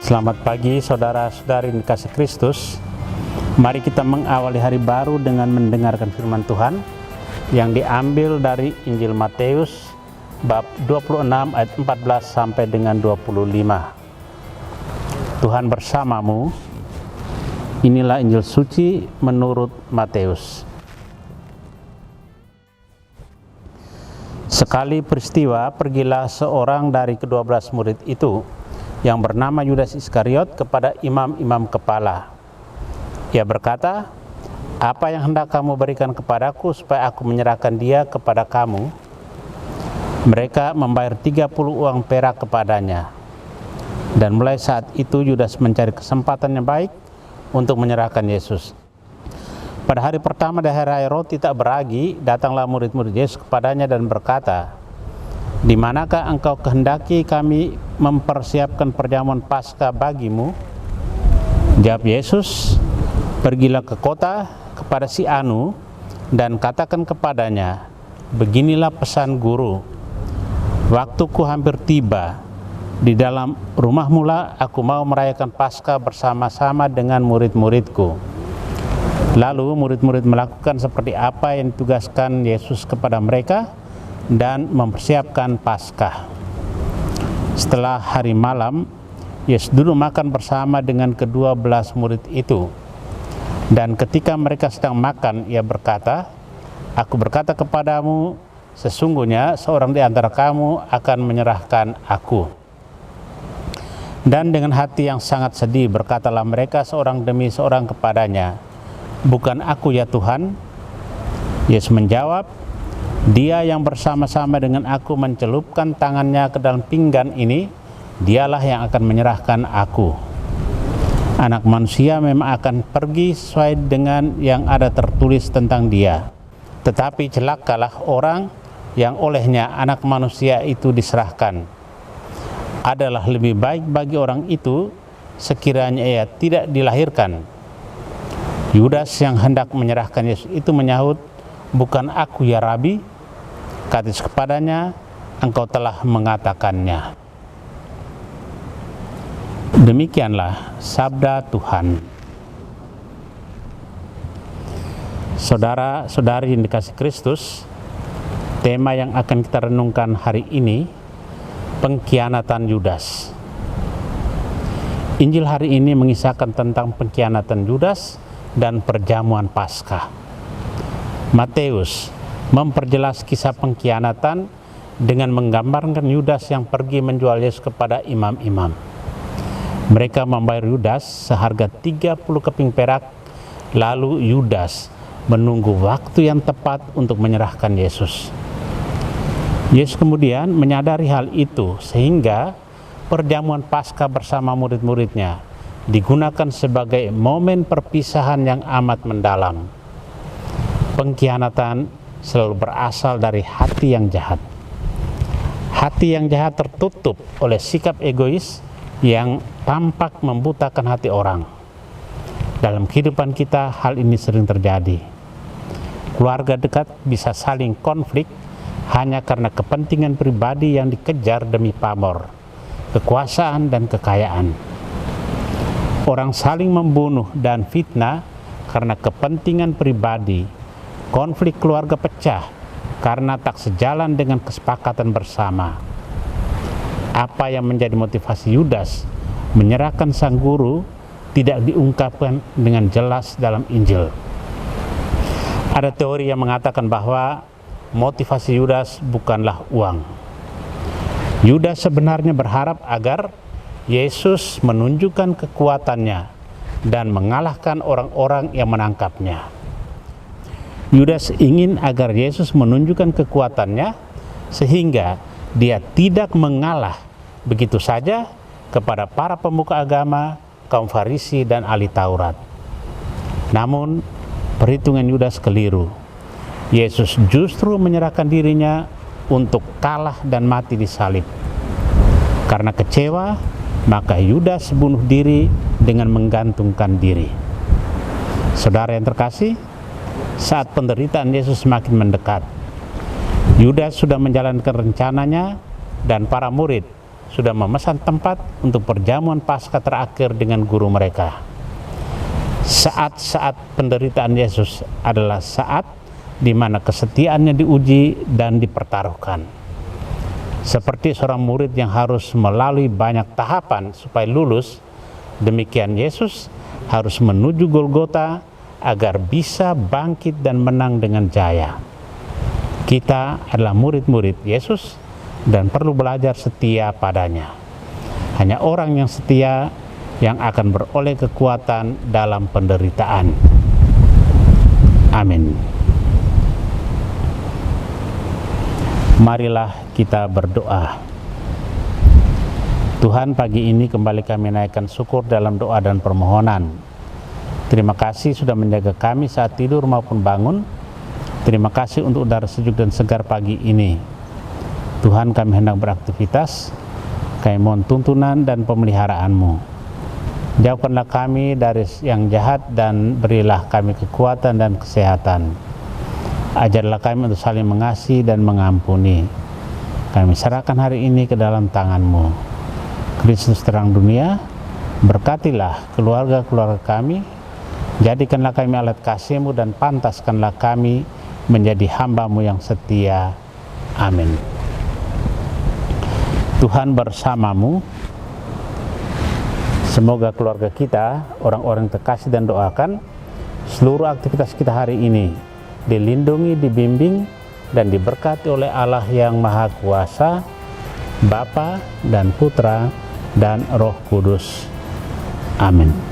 Selamat pagi saudara-saudari yang dikasih Kristus. Mari kita mengawali hari baru dengan mendengarkan firman Tuhan yang diambil dari Injil Matius bab 26 ayat 14 sampai dengan 25. Tuhan bersamamu. Inilah Injil suci menurut Matius. Sekali peristiwa, pergilah seorang dari ke-12 murid itu yang bernama Yudas Iskariot kepada imam-imam kepala. Ia berkata, "Apa yang hendak kamu berikan kepadaku supaya aku menyerahkan dia kepada kamu?" Mereka membayar 30 uang perak kepadanya. Dan mulai saat itu Yudas mencari kesempatan yang baik untuk menyerahkan Yesus. Pada hari pertama dari hari raya roti tak beragi, datanglah murid-murid Yesus kepadanya dan berkata, "Di manakah engkau kehendaki kami mempersiapkan perjamuan Paskah bagimu?" Jawab Yesus, "Pergilah ke kota kepada si Anu dan katakan kepadanya, beginilah pesan guru, waktuku hampir tiba. Di dalam rumah mula aku mau merayakan Paskah bersama-sama dengan murid-muridku." Lalu murid-murid melakukan seperti apa yang ditugaskan Yesus kepada mereka dan mempersiapkan Paskah. Setelah hari malam, Yesus duduk makan bersama dengan ke-12 murid itu. Dan ketika mereka sedang makan, ia berkata, "Aku berkata kepadamu, sesungguhnya seorang di antara kamu akan menyerahkan aku." Dan dengan hati yang sangat sedih berkatalah mereka seorang demi seorang kepadanya, "Bukan aku ya Tuhan?" Yesus menjawab, "Dia yang bersama-sama dengan aku mencelupkan tangannya ke dalam pinggan ini, dialah yang akan menyerahkan aku. Anak manusia memang akan pergi sesuai dengan yang ada tertulis tentang dia. Tetapi celakalah orang yang olehnya anak manusia itu diserahkan. Adalah lebih baik bagi orang itu sekiranya ia tidak dilahirkan." Yudas yang hendak menyerahkan Yesus itu menyahut, "Bukan aku ya Rabi?" Kata Yesus kepadanya, "Engkau telah mengatakannya." Demikianlah sabda Tuhan. Saudara-saudari yang dikasih Kristus, tema yang akan kita renungkan hari ini, pengkhianatan Yudas. Injil hari ini mengisahkan tentang pengkhianatan Yudas dan perjamuan Paskah. Matius memperjelas kisah pengkhianatan dengan menggambarkan Yudas yang pergi menjual Yesus kepada imam-imam. Mereka membayar Yudas seharga 30 keping perak, lalu Yudas menunggu waktu yang tepat untuk menyerahkan Yesus. Yesus kemudian menyadari hal itu sehingga perjamuan Paskah bersama murid-muridnya digunakan sebagai momen perpisahan yang amat mendalam. Pengkhianatan selalu berasal dari hati yang jahat. Hati yang jahat tertutup oleh sikap egois yang tampak membutakan hati orang. Dalam kehidupan kita hal ini sering terjadi. Keluarga dekat bisa saling konflik hanya karena kepentingan pribadi yang dikejar demi pamor, kekuasaan dan kekayaan. Orang saling membunuh dan fitnah karena kepentingan pribadi. Konflik keluarga pecah karena tak sejalan dengan kesepakatan bersama. Apa yang menjadi motivasi Yudas menyerahkan sang guru tidak diungkapkan dengan jelas dalam Injil. Ada teori yang mengatakan bahwa motivasi Yudas bukanlah uang. Yudas sebenarnya berharap agar Yesus menunjukkan kekuatannya dan mengalahkan orang-orang yang menangkapnya. Yudas ingin agar Yesus menunjukkan kekuatannya sehingga dia tidak mengalah begitu saja kepada para pemuka agama, kaum Farisi dan ahli Taurat. Namun perhitungan Yudas keliru. Yesus justru menyerahkan dirinya untuk kalah dan mati di salib. Karena kecewa, maka Yudas bunuh diri dengan menggantungkan diri. Saudara yang terkasih, saat penderitaan Yesus semakin mendekat, Yudas sudah menjalankan rencananya dan para murid sudah memesan tempat untuk perjamuan Paskah terakhir dengan guru mereka. Saat-saat penderitaan Yesus adalah saat di mana kesetiaannya diuji dan dipertaruhkan. Seperti seorang murid yang harus melalui banyak tahapan supaya lulus, demikian Yesus harus menuju Golgota agar bisa bangkit dan menang dengan jaya. Kita adalah murid-murid Yesus dan perlu belajar setia padanya. Hanya orang yang setia yang akan beroleh kekuatan dalam penderitaan. Amin. Marilah kita berdoa. Tuhan, pagi ini kembali kami naikkan syukur dalam doa dan permohonan. Terima kasih sudah menjaga kami saat tidur maupun bangun. Terima kasih untuk udara sejuk dan segar pagi ini. Tuhan, kami hendak beraktivitas, kami mohon tuntunan dan pemeliharaanmu. Jauhkanlah kami dari yang jahat dan berilah kami kekuatan dan kesehatan. Ajarlah kami untuk saling mengasihi dan mengampuni. Kami serahkan hari ini ke dalam tangan-Mu. Kristus terang dunia, berkatilah keluarga-keluarga kami, jadikanlah kami alat kasih-Mu dan pantaskanlah kami menjadi hamba-Mu yang setia. Amin. Tuhan bersamamu. Semoga keluarga kita, orang-orang terkasih dan doakan, seluruh aktivitas kita hari ini dilindungi, dibimbing, dan diberkati oleh Allah yang Maha Kuasa, Bapa dan Putra dan Roh Kudus. Amin.